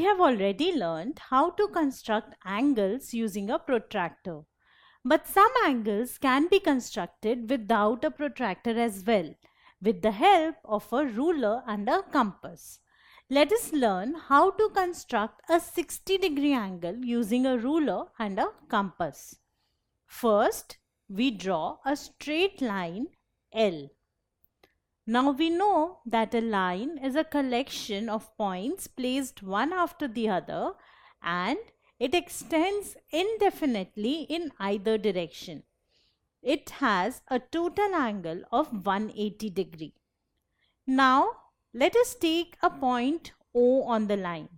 have already learned how to construct angles using a protractor. But some angles can be constructed without a protractor as well, with the help of a ruler and a compass. Let us learn how to construct a 60-degree angle using a ruler and a compass. First, we draw a straight line L. Now we know that a line is a collection of points placed one after the other and it extends indefinitely in either direction. It has a total angle of 180 degree. Now let us take a point O on the line.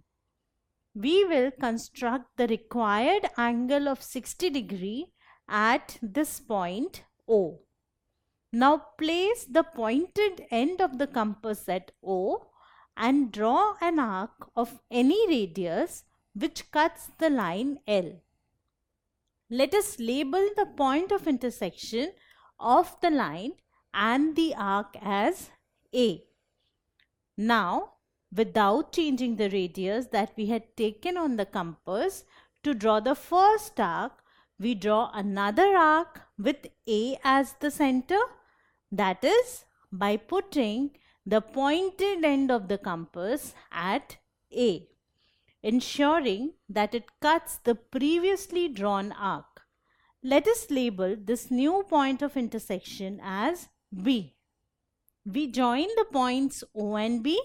We will construct the required angle of 60 degree at this point O. Now place the pointed end of the compass at O and draw an arc of any radius which cuts the line L. Let us label the point of intersection of the line and the arc as A. Now, without changing the radius that we had taken on the compass, to draw the first arc, we draw another arc with A as the center. That is, by putting the pointed end of the compass at A, ensuring that it cuts the previously drawn arc. Let us label this new point of intersection as B. We join the points O and B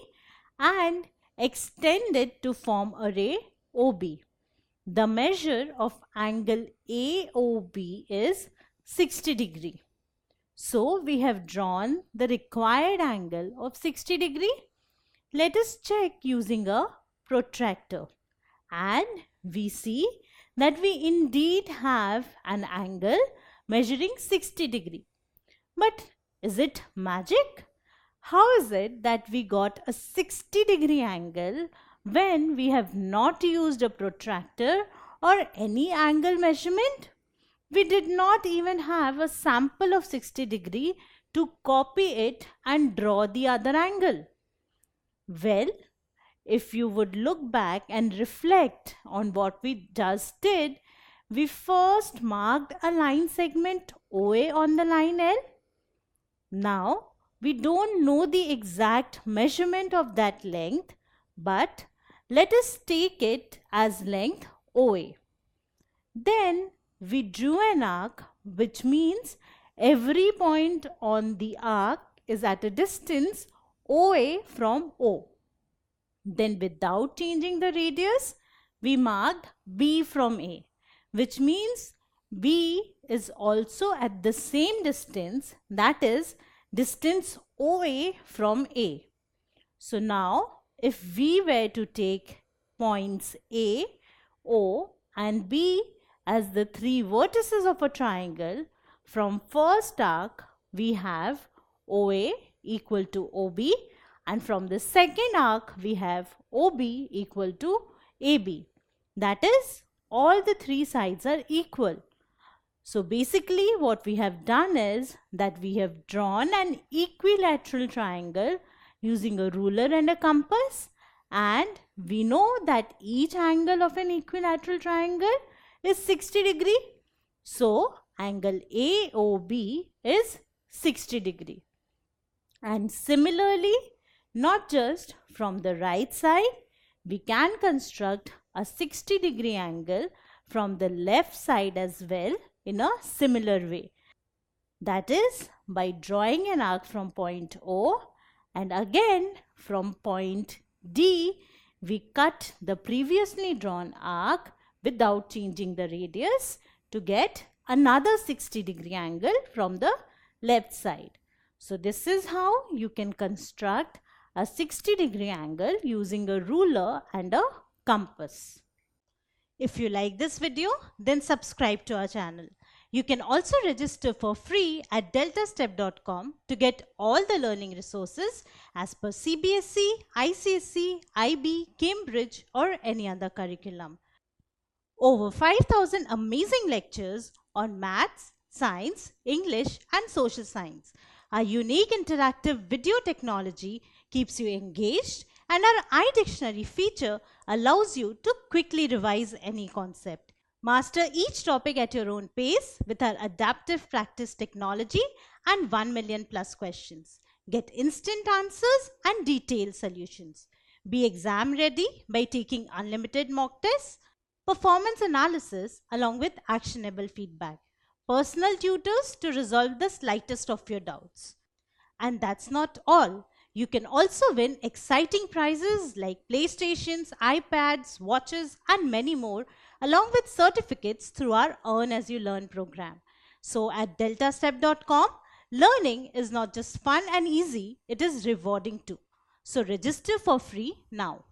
and extend it to form a ray OB. The measure of angle AOB is 60 degree. So we have drawn the required angle of 60 degree. Let us check using a protractor and we see that we indeed have an angle measuring 60 degree. But is it magic? How is it that we got a 60 degree angle when we have not used a protractor or any angle measurement? We did not even have a sample of 60 degree to copy it and draw the other angle. Well, if you would look back and reflect on what we just did, we first marked a line segment OA on the line L. Now, we don't know the exact measurement of that length, but let us take it as length OA. Then we drew an arc, which means every point on the arc is at a distance OA from O. Then without changing the radius, we marked B from A, which means B is also at the same distance, that is distance OA from A. So now if we were to take points A, O and B as the three vertices of a triangle, from first arc we have OA equal to OB, and from the second arc we have OB equal to AB. That is, all the three sides are equal. So basically what we have done is that we have drawn an equilateral triangle using a ruler and a compass, and we know that each angle of an equilateral triangle is 60 degree. So angle AOB is 60 degree. And similarly, not just from the right side, we can construct a 60 degree angle from the left side as well in a similar way. That is by drawing an arc from point O, and again from point D we cut the previously drawn arc without changing the radius to get another 60 degree angle from the left side. So this is how you can construct a 60 degree angle using a ruler and a compass. If you like this video, then subscribe to our channel. You can also register for free at deltastep.com to get all the learning resources as per CBSE, ICSE, IB, Cambridge or any other curriculum. Over 5,000 amazing lectures on maths, science, English and social science. Our unique interactive video technology keeps you engaged, and our iDictionary feature allows you to quickly revise any concept. Master each topic at your own pace with our adaptive practice technology and 1 million plus questions. Get instant answers and detailed solutions. Be exam ready by taking unlimited mock tests, performance analysis along with actionable feedback, personal tutors to resolve the slightest of your doubts. And that's not all. You can also win exciting prizes like PlayStations, iPads, watches, and many more, along with certificates through our Earn As You Learn program. So at deltastep.com, learning is not just fun and easy, it is rewarding too. So register for free now.